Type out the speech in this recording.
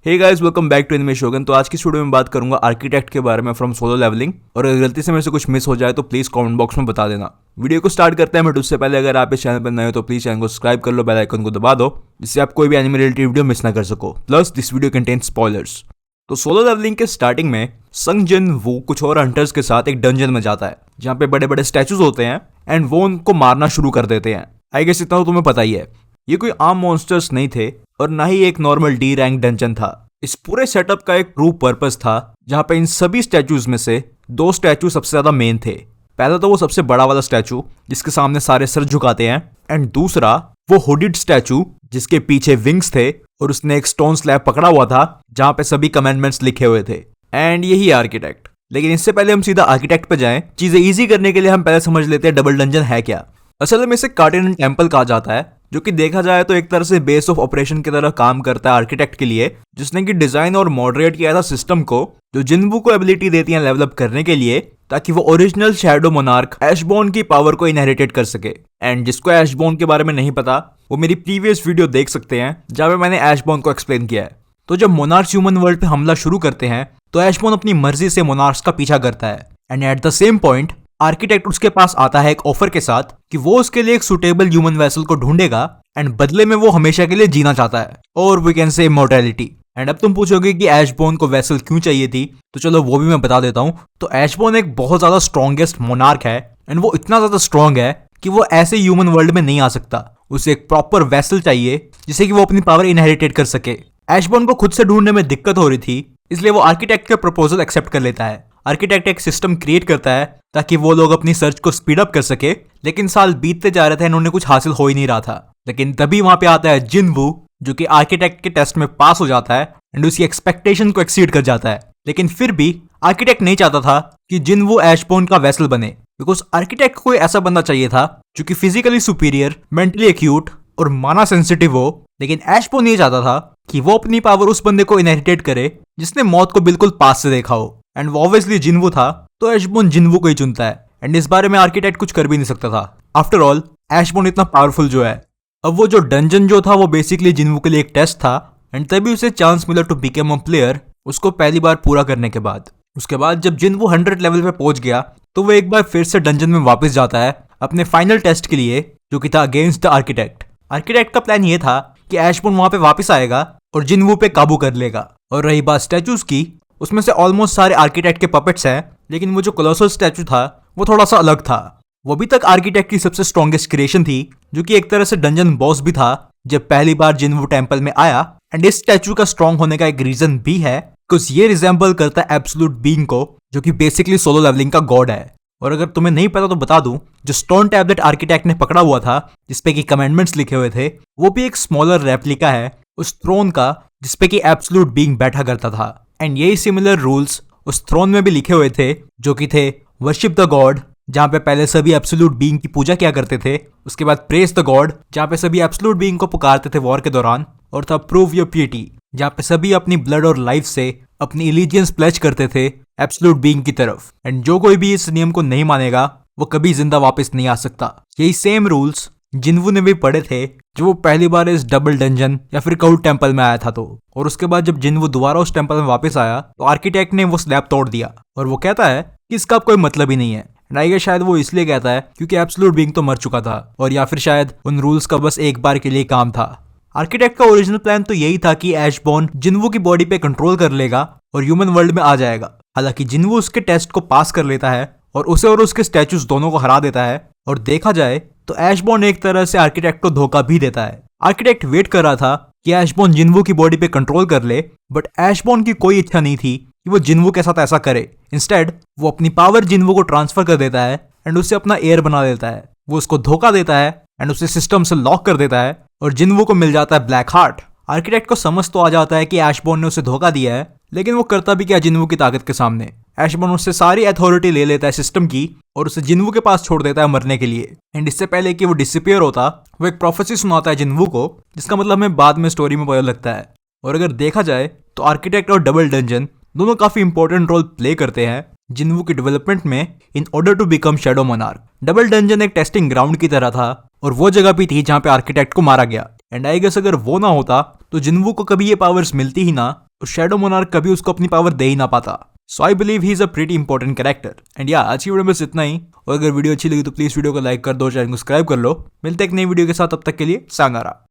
Hey guys, welcome back to anime Shogun. तो आज की वीडियो में बात करूंगा आर्किटेक्ट के बारे में फ्रॉम सोलो लेवलिंग। और अगर गलती से मेरे से कुछ मिस हो जाए तो प्लीज कमेंट बॉक्स में बता देना। वीडियो को स्टार्ट करते हैं बट उससे पहले अगर आप इस चैनल पर नए हो तो प्लीज चैनल को सब्सक्राइब कर लो, बेल आइकन को दबा दो जिससे आप कोई भी एनिमे रिलेटेड वीडियो मिस ना कर सको। Plus this video contains spoilers. तो सोलो लेवलिंग के स्टार्टिंग में संग जिन वू कुछ और हंटर्स के साथ एक डंजन में जाता है जहाँ पे बड़े बड़े स्टैचूज होते हैं एंड वो उनको मारना शुरू कर देते हैं। आई गेस इतना तो तुम्हें पता ही है। ये कोई आम मॉन्स्टर्स नहीं थे और ना ही एक नॉर्मल डी रैंक डंजन था। इस पूरे सेटअप का एक ट्रू पर्पस था जहां पे इन सभी स्टैचूज में से दो स्टैचू सबसे ज्यादा मेन थे। पहला तो वो सबसे बड़ा वाला स्टैचू जिसके सामने सारे सर झुकाते हैं एंड दूसरा वो हुडिड स्टैचू जिसके पीछे विंग्स थे और उसने एक स्टोन स्लैब पकड़ा हुआ था जहां पे सभी कमेंडमेंट्स लिखे हुए थे। एंड यही आर्किटेक्ट। लेकिन इससे पहले हम सीधा आर्किटेक्ट पे जाएं, चीजें इजी करने के लिए हम पहले समझ लेते हैं डबल डंजन है क्या। असल में इसे कार्टेनियन टेम्पल कहा जाता है जो कि देखा जाए तो एक तरह से बेस ऑफ ऑपरेशन की तरह काम करता है आर्किटेक्ट के लिए, जिसने कि डिजाइन और मॉडरेट किया था सिस्टम को जो जिनवू को एबिलिटी देती है लेवल अप करने के लिए ताकि वो ओरिजिनल शैडो मोनार्क ऐशबोर्न की पावर को इनहेरिटेट कर सके। एंड जिसको ऐशबोर्न के बारे में नहीं पता वो मेरी प्रीवियस वीडियो देख सकते हैं जहां पे मैंने ऐशबोर्न को एक्सप्लेन किया है। तो जब मोनार्क्स ह्यूमन वर्ल्ड पे हमला शुरू करते हैं तो ऐशबोर्न अपनी मर्जी से मोनार्क्स का पीछा करता है and at the same point architect उसके पास आता है एक ऑफर के साथ कि वो उसके लिए एक सुटेबल ह्यूमन वेसल को ढूंढेगा एंड बदले में वो हमेशा के लिए जीना चाहता है और we can say immortality. And अब तुम पूछोगे कि ऐशबोर्न को वेसल क्यों चाहिए थी, तो चलो वो भी मैं बता देता हूँ। तो ऐशबोर्न एक बहुत ज्यादा स्ट्रॉन्गेस्ट मोनार्क है एंड वो इतना ज्यादा स्ट्रॉन्ग है कि वो ऐसे ह्यूमन वर्ल्ड में नहीं आ सकता। उसे एक प्रॉपर वेसल चाहिए जिससे कि वो अपनी पावर इनहेरिटेट कर सके। ऐशबोर्न को खुद से ढूंढने में दिक्कत हो रही थी इसलिए वो आर्किटेक्ट का प्रपोजल एक्सेप्ट कर लेता है। आर्किटेक्ट एक सिस्टम क्रिएट करता है ताकि वो लोग अपनी सर्च को स्पीड अप कर सके, लेकिन साल बीतते जा रहे थे इन्होंने कुछ हासिल हो ही नहीं रहा था। लेकिन तभी वहां पे आता है जिनवू जो कि आर्किटेक्ट के टेस्ट में पास हो जाता है एंड उसकी एक्सपेक्टेशन को एक्सीड कर जाता है। लेकिन फिर भी आर्किटेक्ट नहीं चाहता था कि जिनवू ऐशबोर्न का वेसल बने, बिकॉज आर्किटेक्ट को कोई ऐसा बंदा चाहिए था जो कि फिजिकली सुपीरियर, मेंटली एक्यूट और माना सेंसिटिव हो। लेकिन ऐशबोर्न नहीं चाहता था कि वो अपनी पावर उस बंदे को इनहेरिटेट करे जिसने मौत को बिल्कुल पास से देखा हो। एंड वो ऑब्वियसली जिनवू था, तो ऐशबोर्न जिनवू को ही चुनता है एंड इस बारे में आर्किटेक्ट कुछ कर भी नहीं सकता था। आफ्टर ऑल ऐशबोर्न इतना पावरफुल जो है। अब वो जो डंजन जो था वो बेसिकली जिनवू के लिए एक टेस्ट था एंड तभी उसे चांस मिला टू बिकम अ प्लेयर उसको पहली बार पूरा करने के बाद। उसके बाद जब जिनवू 100 लेवल पे पहुंच गया तो वो एक बार फिर से डंजन में वापस जाता है अपने फाइनल टेस्ट के लिए जो कि था अगेंस्ट द आर्किटेक्ट। आर्किटेक्ट का प्लान ये था कि ऐशबोर्न वहां पे वापस आएगा और जिनवू पे काबू कर लेगा। और रही बात स्टैचूज की, उसमें से ऑलमोस्ट सारे आर्किटेक्ट के पपेट्स हैं, लेकिन वो जो कोलोसल स्टैचू था वो थोड़ा सा अलग था। वो अभी तक आर्किटेक्ट की सबसे स्ट्रॉन्गेस्ट क्रिएशन थी जो कि एक तरह से डंजन बॉस भी था जब पहली बार जिनवू टेम्पल में आया। एंड इस स्टैचू का स्ट्रॉन्ग होने का एक रीजन भी है बिकॉज ये रिजेंबल करता है एब्सोल्यूट बीइंग को जो कि बेसिकली सोलो लेवलिंग का गॉड है। और अगर तुम्हें नहीं पता तो बता दूं, जो स्टोन टैबलेट आर्किटेक्ट ने पकड़ा हुआ था जिसपे कि कमेंडमेंट्स लिखे हुए थे वो भी एक स्मॉलर रेप्लिका है उस थ्रोन का जिसपे कि एब्सोल्यूट बीइंग बैठा करता था। एंड यही सिमिलर रूल्स उस थ्रोन में भी लिखे हुए थे जो कि थे वर्शिप द गॉड जहां पे पहले सभी एब्सोल्यूट बीइंग की पूजा किया करते थे, उसके बाद प्रेज द गॉड जहां पे सभी एब्सोल्यूट बीइंग को पुकारते थे वॉर के दौरान, और था प्रूव योर पिटी जहां पे सभी अपनी ब्लड और लाइफ से अपनी एलिजियंस प्लेज करते थे एब्सोल्यूट बीइंग की तरफ। एंड जो कोई भी इस नियम को नहीं मानेगा वो कभी जिंदा वापस नहीं आ सकता। यही सेम रूल्स जिनवू ने भी पढ़े थे जो वो पहली बार इस डबल डंजन या फिर काउड टेम्पल में आया था। तो और उसके बाद जब जिनवू दोबारा उस टेम्पल में वापस आया तो आर्किटेक्ट ने वो स्लैब तोड़ दिया और वो कहता है कि इसका कोई मतलब ही नहीं है। एंड शायद वो इसलिए कहता है क्योंकि एब्सोल्यूट बीइंग तो मर चुका था, और या फिर शायद उन रूल्स का बस एक बार के लिए काम था। आर्किटेक्ट का ओरिजिनल प्लान तो यही था कि ऐशबोर्न जिनवू की बॉडी पे कंट्रोल कर लेगा और ह्यूमन वर्ल्ड में आ जाएगा। हालांकि जिनवू उसके टेस्ट को पास कर लेता है और उसे और उसके स्टैचूज दोनों को हरा देता है। और देखा जाए तो ऐशबोर्न एक तरह से आर्किटेक्ट को धोखा भी देता है। आर्किटेक्ट वेट कर रहा था कि ऐशबोर्न जिनवू की बॉडी पे कंट्रोल कर ले, बट ऐशबोर्न की कोई इच्छा नहीं थी कि वो जिनवू के साथ ऐसा करे। इंस्टेड वो अपनी पावर जिनवू को ट्रांसफर कर देता है एंड उसे अपना एयर बना देता है। वो उसको धोखा देता है एंड उसे सिस्टम से लॉक कर देता है और जिनवू को मिल जाता है ब्लैक हार्ट। आर्किटेक्ट को समझ तो आ जाता है कि ऐशबोर्न ने उसे धोखा दिया है, लेकिन वो करता भी क्या जिनवू की ताकत के सामने। ऐशबोर्न उससे सारी अथॉरिटी ले लेता है सिस्टम की और उसे जिनवू के पास छोड़ देता है मरने के लिए। एंड इससे पहले कि वो डिसअपीयर होता वो एक प्रोफेसी सुनाता है जिनवू को जिसका मतलब हमें बाद में स्टोरी में पता लगता है। और अगर देखा जाए तो आर्किटेक्ट और डबल डंजन दोनों काफी इंपॉर्टेंट रोल प्ले करते हैं जिनवू की डेवलपमेंट में in order to become shadow monarch. Double dungeon एक टेस्टिंग ग्राउंड की तरह था और वो जगह भी थी जहां पे आर्किटेक्ट को मारा गया। एंड आई गेस अगर वो ना होता तो जिनवू को कभी ये पावर्स मिलती ही ना और शैडो मोनार्क कभी उसको अपनी पावर दे ही ना पाता। So I believe he is a pretty important character. And yeah आज की वीडियो में बस इतना ही। और अगर वीडियो अच्छी लगी तो प्लीज वीडियो को लाइक कर दो, चैनल को सब्सक्राइब कर लो। मिलते हैं एक नई वीडियो के साथ, तब तक के लिए सांगारा।